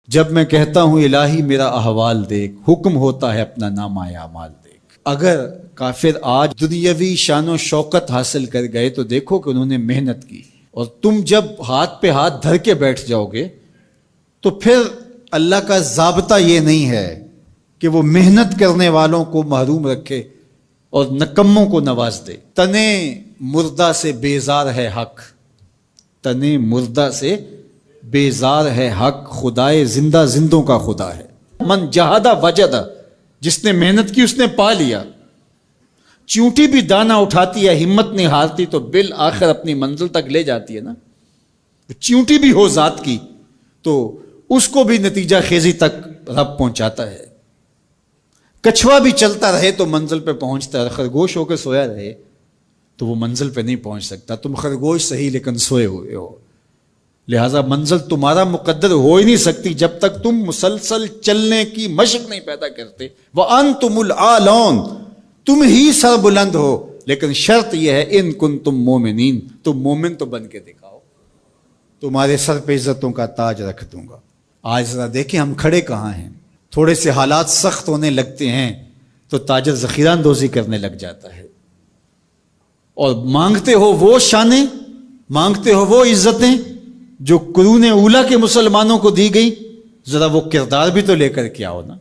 جب میں کہتا ہوں الہی میرا احوال دیکھ، حکم ہوتا ہے اپنا نامہ اعمال دیکھ۔ اگر کافر آج دنیاوی شان و شوکت حاصل کر گئے تو دیکھو کہ انہوں نے محنت کی، اور تم جب ہاتھ پہ ہاتھ دھر کے بیٹھ جاؤ گے تو پھر اللہ کا ضابطہ یہ نہیں ہے کہ وہ محنت کرنے والوں کو محروم رکھے اور نکموں کو نواز دے۔ تنے مردہ سے بیزار ہے حق، تنے مردہ سے بیزار ہے حق، خدائے زندہ زندوں کا خدا ہے۔ من جہادہ وجدہ، جس نے محنت کی اس نے پا لیا۔ چیونٹی بھی دانہ اٹھاتی ہے، ہمت نہیں ہارتی تو بالآخر اپنی منزل تک لے جاتی ہے نا۔ چیونٹی بھی ہو ذات کی تو اس کو بھی نتیجہ خیزی تک رب پہنچاتا ہے۔ کچھوا بھی چلتا رہے تو منزل پہ پہنچتا ہے، خرگوش ہو کے سویا رہے تو وہ منزل پہ نہیں پہنچ سکتا۔ تم خرگوش صحیح لیکن سوئے ہوئے ہو، لہٰذا منزل تمہارا مقدر ہو ہی نہیں سکتی جب تک تم مسلسل چلنے کی مشق نہیں پیدا کرتے۔ وَأَنْتُمُ الْعَالَوْنَ، تم ہی سر بلند ہو، لیکن شرط یہ ہے ان کنتم مومنین، تم مومن تو بن کے دکھاؤ، تمہارے سر پہ عزتوں کا تاج رکھ دوں گا۔ آج ذرا دیکھیں ہم کھڑے کہاں ہیں۔ تھوڑے سے حالات سخت ہونے لگتے ہیں تو تاجر ذخیرہ اندوزی کرنے لگ جاتا ہے، اور مانگتے ہو وہ شانیں، مانگتے ہو وہ عزتیں جو قرون اولیٰ کے مسلمانوں کو دی گئی، ذرا وہ کردار بھی تو لے کر کے آؤ نا۔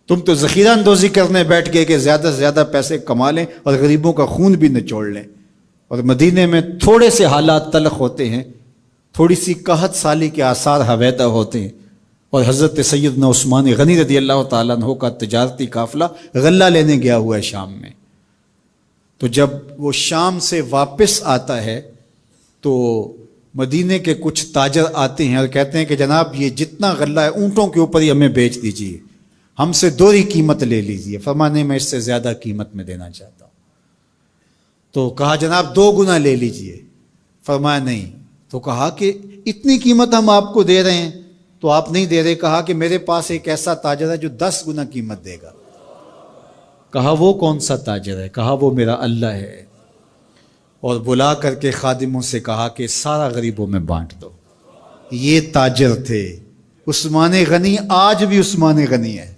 تم تو ذخیرہ اندوزی کرنے بیٹھ گئے کہ زیادہ سے زیادہ پیسے کما لیں اور غریبوں کا خون بھی نچوڑ لیں۔ اور مدینے میں تھوڑے سے حالات تلخ ہوتے ہیں، تھوڑی سی قحط سالی کے آثار حویدہ ہوتے ہیں، اور حضرت سیدنا عثمان غنی رضی اللہ تعالیٰ عنہ کا تجارتی قافلہ غلہ لینے گیا ہوا ہے شام میں۔ تو جب وہ شام سے واپس آتا ہے تو مدینے کے کچھ تاجر آتے ہیں اور کہتے ہیں کہ جناب یہ جتنا غلہ ہے اونٹوں کے اوپر ہی ہمیں بیچ دیجیے، ہم سے دوہری قیمت لے لیجیے۔ فرمانے میں اس سے زیادہ قیمت میں دینا چاہتا ہوں۔ تو کہا جناب 2 گنا لے لیجیے۔ فرمایا نہیں۔ تو کہا کہ اتنی قیمت ہم آپ کو دے رہے ہیں تو آپ نہیں دے رہے۔ کہا کہ میرے پاس ایک ایسا تاجر ہے جو 10 گنا قیمت دے گا۔ کہا وہ کون سا تاجر ہے؟ کہا وہ میرا اللہ ہے۔ اور بلا کر کے خادموں سے کہا کہ سارا غریبوں میں بانٹ دو۔ یہ تاجر تھے عثمان غنی، آج بھی عثمان غنی ہے۔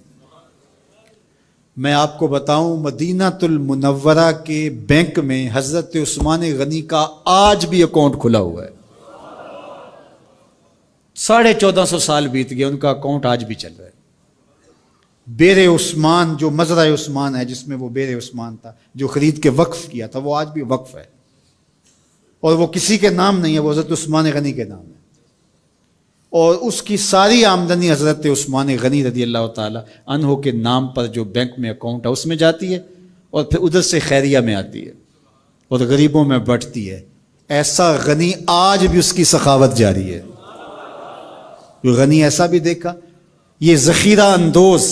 میں آپ کو بتاؤں مدینہ المنورہ کے بینک میں حضرت عثمان غنی کا آج بھی اکاؤنٹ کھلا ہوا ہے۔ 1450 سال بیت گئے، ان کا اکاؤنٹ آج بھی چل رہا ہے۔ بیر عثمان جو مزرعہ عثمان ہے، جس میں وہ بیر عثمان تھا جو خرید کے وقف کیا تھا، وہ آج بھی وقف ہے، اور وہ کسی کے نام نہیں ہے، وہ حضرت عثمان غنی کے نام ہے۔ اور اس کی ساری آمدنی حضرت عثمان غنی رضی اللہ تعالی عنہ کے نام پر جو بینک میں اکاؤنٹ ہے اس میں جاتی ہے، اور پھر ادھر سے خیریہ میں آتی ہے اور غریبوں میں بٹتی ہے۔ ایسا غنی آج بھی اس کی سخاوت جاری ہے۔ جو غنی ایسا بھی دیکھا، یہ ذخیرہ اندوز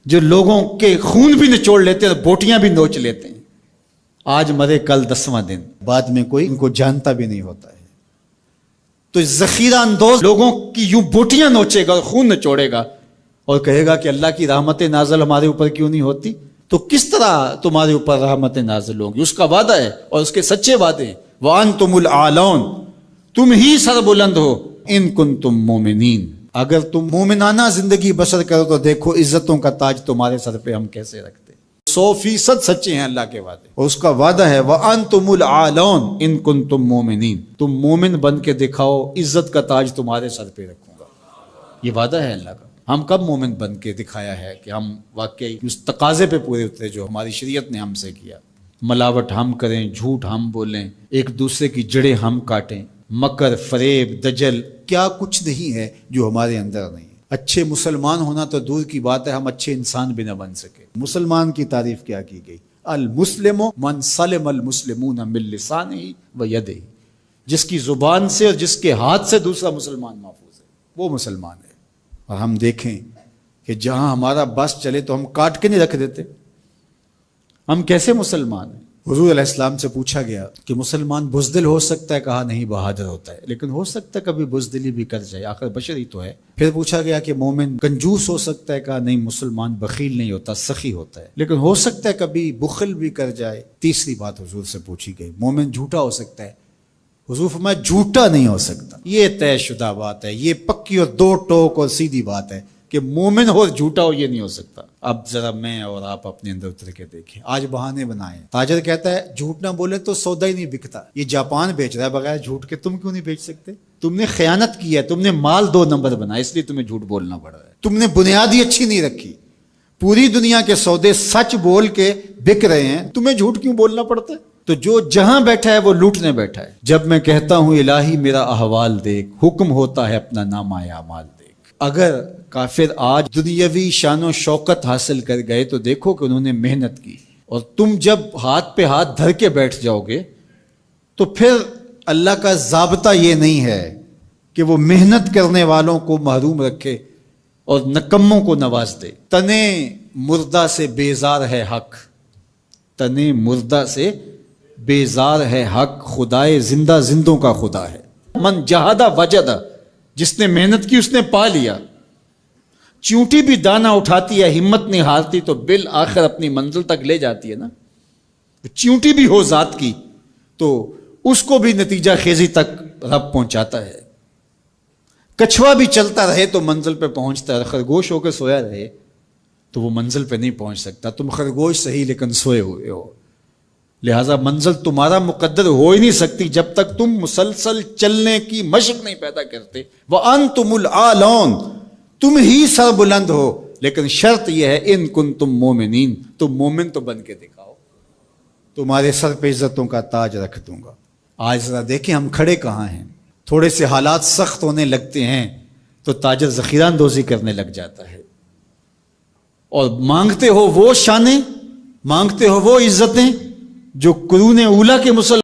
جو لوگوں کے خون بھی نچوڑ لیتے ہیں، بوٹیاں بھی نوچ لیتے ہیں، آج مرے کل 10واں دن، بعد میں کوئی ان کو جانتا بھی نہیں ہوتا ہے۔ تو ذخیرہ اندوز لوگوں کی یوں بوٹیاں نوچے گا اور خون نچوڑے گا اور کہے گا کہ اللہ کی رحمت نازل ہمارے اوپر کیوں نہیں ہوتی؟ تو کس طرح تمہارے اوپر رحمت نازل ہوگی؟ اس کا وعدہ ہے اور اس کے سچے وعدے ہیں۔ وَأَنْتُمُ الْعَالَوْنَ، تم ہی سر بلند ہو، ان کنتم مومنین، اگر تم مومنانہ زندگی بسر کرو تو دیکھو عزتوں کا تاج تمہارے سر پہ ہم کیسے رکھتے۔ 100% سچے ہیں اللہ کے وعدے، اور اس کا وعدہ ہے وَأَنْتُمُ الْعَالَوْنَ إِن كُنتُم مُؤْمِنِينَ، تم مومن بن کے دکھاؤ، عزت کا تاج تمہارے سر پہ رکھوں گا۔ یہ وعدہ ہے اللہ کا۔ ہم کب مومن بن کے دکھایا ہے کہ ہم واقعی اس تقاضے پہ پورے اترے جو ہماری شریعت نے ہم سے کیا؟ ملاوٹ ہم کریں، جھوٹ ہم بولیں، ایک دوسرے کی جڑیں ہم کاٹیں، مکر، فریب، دجل، کیا کچھ نہیں ہے جو ہمارے اندر نہیں ہے۔ اچھے مسلمان ہونا تو دور کی بات ہے، ہم اچھے انسان بھی نہ بن سکے۔ مسلمان کی تعریف کیا کی گئی؟ المسلم من سلم المسلمون من لسانہ و یدہ، جس کی زبان سے اور جس کے ہاتھ سے دوسرا مسلمان محفوظ ہے، وہ مسلمان ہے۔ اور ہم دیکھیں کہ جہاں ہمارا بس چلے تو ہم کاٹ کے نہیں رکھ دیتے، ہم کیسے مسلمان ہیں؟ حضور علیہ السلام سے پوچھا گیا کہ مسلمان بزدل ہو سکتا ہے؟ کہا نہیں، بہادر ہوتا ہے، لیکن ہو سکتا ہے کبھی بزدلی بھی کر جائے، آخر بشر ہی تو ہے۔ پھر پوچھا گیا کہ مومن کنجوس ہو سکتا ہے؟ کہا نہیں، مسلمان بخیل نہیں ہوتا، سخی ہوتا ہے، لیکن ہو سکتا ہے کبھی بخل بھی کر جائے۔ تیسری بات حضور سے پوچھی گئی، مومن جھوٹا ہو سکتا ہے؟ حضور فرمایا جھوٹا نہیں ہو سکتا. یہ طے شدہ بات ہے، یہ پکی اور دو ٹوک اور سیدھی بات ہے کہ مومن ہو اور جھوٹا ہو یہ نہیں ہو سکتا. اب ذرا میں اور آپ اپنے اندر اتر کے دیکھیں. آج بہانے بنائے. تاجر کہتا ہے جھوٹ نہ بولے تو سودا ہی نہیں بکتا. یہ جاپان بیچ رہا ہے بغیر جھوٹ کے، تم کیوں نہیں بیچ سکتے؟ تم نے خیانت کی ہے، تم نے مال 2 نمبر بنایا، اس لیے تمہیں جھوٹ بولنا پڑ رہا ہے. تم نے بنیادی اچھی نہیں رکھی. پوری دنیا کے سودے سچ بول کے بک رہے ہیں، تمہیں جھوٹ کیوں بولنا پڑتا ہے؟ تو جو جہاں بیٹھا ہے وہ لوٹنے بیٹھا ہے. جب میں کہتا ہوں الہی میرا احوال دیکھ، حکم ہوتا ہے اپنا نامہ اعمال دیکھ. اگر کافر آج دنیاوی شان و شوکت حاصل کر گئے تو دیکھو کہ انہوں نے محنت کی. اور تم جب ہاتھ پہ ہاتھ دھر کے بیٹھ جاؤ گے تو پھر اللہ کا ضابطہ یہ نہیں ہے کہ وہ محنت کرنے والوں کو محروم رکھے اور نکموں کو نواز دے. تنے مردہ سے بیزار ہے حق، تنے مردہ سے بیزار ہے حق، خدائے زندہ زندوں کا خدا ہے. من جہادہ وجدہ، جس نے محنت کی اس نے پا لیا. چیونٹی بھی دانہ اٹھاتی ہے، ہمت نہیں ہارتی تو بالآخر اپنی منزل تک لے جاتی ہے نا. چیونٹی بھی ہو ذات کی تو اس کو بھی نتیجہ خیزی تک رب پہنچاتا ہے. کچھوا بھی چلتا رہے تو منزل پہ پہنچتا ہے، خرگوش ہو کے سویا رہے تو وہ منزل پہ نہیں پہنچ سکتا. تم خرگوش صحیح لیکن سوئے ہوئے ہو، لہذا منزل تمہارا مقدر ہو ہی نہیں سکتی جب تک تم مسلسل چلنے کی مشق نہیں پیدا کرتے. وَأَنْتُمُ الْعَالَوْنَ، تم ہی سر بلند ہو، لیکن شرط یہ ہے ان کنتم مومنین، تم مومن تو بن کے دکھاؤ، تمہارے سر پہ عزتوں کا تاج رکھ دوں گا. آج ذرا دیکھیں ہم کھڑے کہاں ہیں. تھوڑے سے حالات سخت ہونے لگتے ہیں تو تاجر ذخیرہ اندوزی کرنے لگ جاتا ہے، اور مانگتے ہو وہ شانیں، مانگتے ہو وہ عزتیں جو قرون اولیٰ کے مسلمان